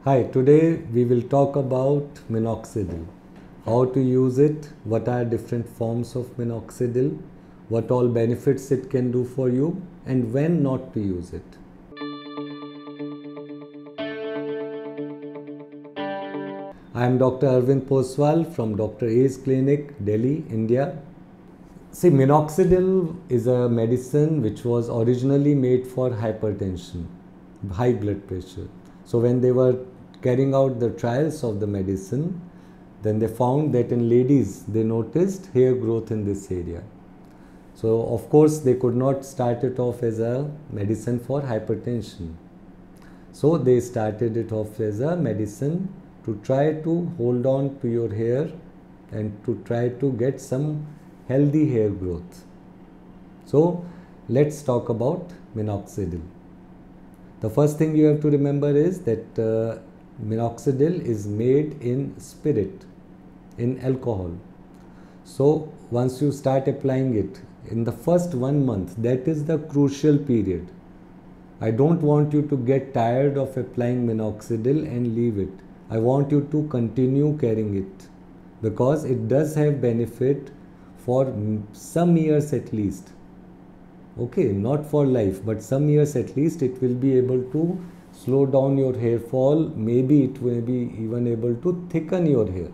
Hi, today we will talk about minoxidil. How to use it, what are different forms of minoxidil, what all benefits it can do for you, and when not to use it. I am Dr. Arvind Poswal from Dr. A's Clinic, Delhi, India. See, minoxidil is a medicine which was originally made for hypertension, high blood pressure. So when they were carrying out the trials of the medicine, then they found that in ladies they noticed hair growth in this area. So of course they could not start it off as a medicine for hypertension. So they started it off as a medicine to try to hold on to your hair and to try to get some healthy hair growth. So let's talk about minoxidil. The first thing you have to remember is that minoxidil is made in spirit, in alcohol. So once you start applying it, in the first 1 month, that is the crucial period. I don't want you to get tired of applying minoxidil and leave it. I want you to continue carrying it because it does have benefit for some years at least. Okay, not for life, but some years at least it will be able to slow down your hair fall. Maybe it will be even able to thicken your hair.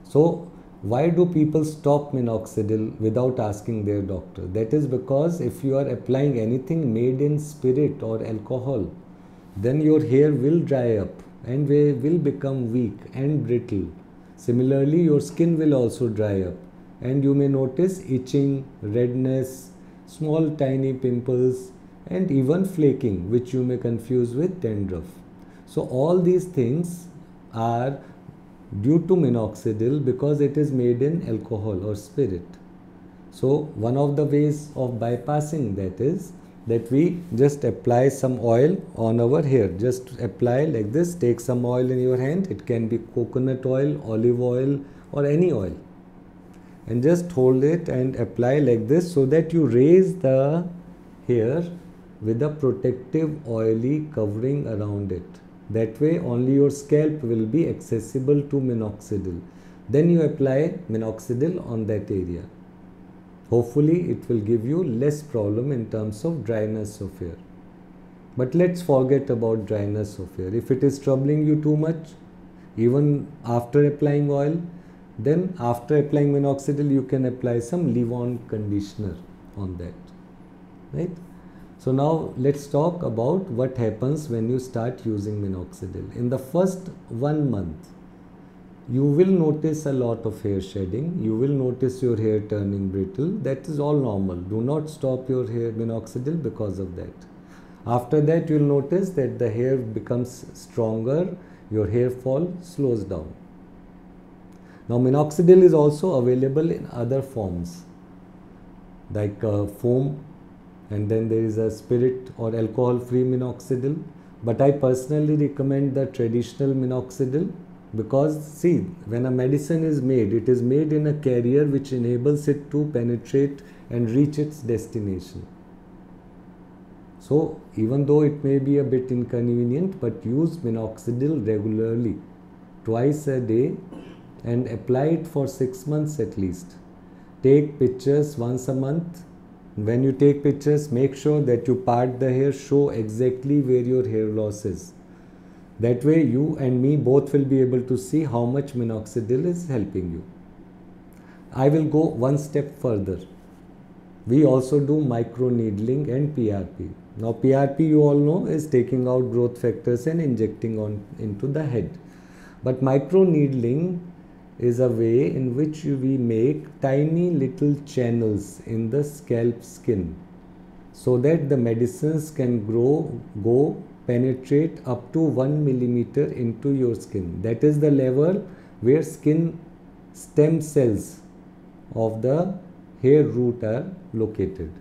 So why do people stop minoxidil without asking their doctor? That is because if you are applying anything made in spirit or alcohol, then your hair will dry up and will become weak and brittle. Similarly, your skin will also dry up and you may notice itching, redness, small tiny pimples and even flaking, which you may confuse with dandruff. So all these things are due to minoxidil because it is made in alcohol or spirit. So one of the ways of bypassing that is that we just apply some oil on our hair. Just apply like this, take some oil in your hand. It can be coconut oil, olive oil or any oil. And just hold it and apply like this so that you raise the hair with a protective oily covering around it. That way only your scalp will be accessible to minoxidil. Then you apply minoxidil on that area. Hopefully it will give you less problem in terms of dryness of hair. But let's forget about dryness of hair. If it is troubling you too much, even after applying oil, then after applying minoxidil you can apply some leave-on conditioner on that, right? So now let's talk about what happens when you start using minoxidil. In the first 1 month, you will notice a lot of hair shedding. You will notice your hair turning brittle. That is all normal. Do not stop your hair minoxidil because of that. After that, you will notice that the hair becomes stronger. Your hair fall slows down. Now minoxidil is also available in other forms like foam, and then there is a spirit or alcohol free minoxidil, but I personally recommend the traditional minoxidil because see, when a medicine is made, it is made in a carrier which enables it to penetrate and reach its destination. So even though it may be a bit inconvenient, but use minoxidil regularly, twice a day, and apply it for 6 months at least. Take pictures once a month. When you take pictures, make sure that you part the hair, show exactly where your hair loss is. That way you and me both will be able to see how much minoxidil is helping you. I will go one step further. We also do micro needling and PRP. Now PRP, you all know, is taking out growth factors and injecting on into the head. But micro needling is a way in which we make tiny little channels in the scalp skin so that the medicines can go penetrate up to 1 millimeter into your skin. That is the level where skin stem cells of the hair root are located.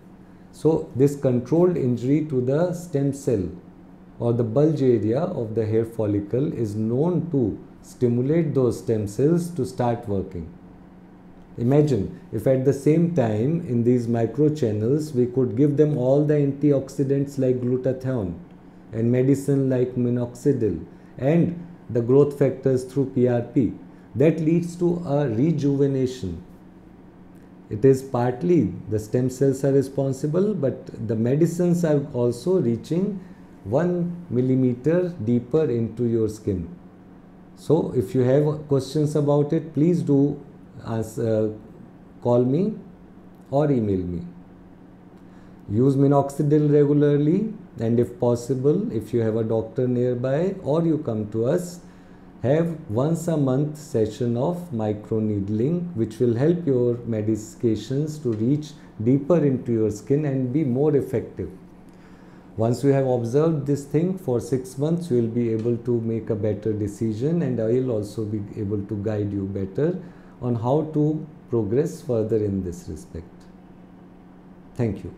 So this controlled injury to the stem cell or the bulge area of the hair follicle is known to stimulate those stem cells to start working. Imagine if at the same time in these microchannels we could give them all the antioxidants like glutathione and medicine like minoxidil and the growth factors through PRP. That leads to a rejuvenation. It is partly the stem cells are responsible, but the medicines are also reaching 1 millimeter deeper into your skin. So if you have questions about it, please do call me or email me. Use minoxidil regularly, and if possible, if you have a doctor nearby or you come to us, have once a month session of microneedling, which will help your medications to reach deeper into your skin and be more effective. Once you have observed this thing for 6 months, you will be able to make a better decision, and I will also be able to guide you better on how to progress further in this respect. Thank you.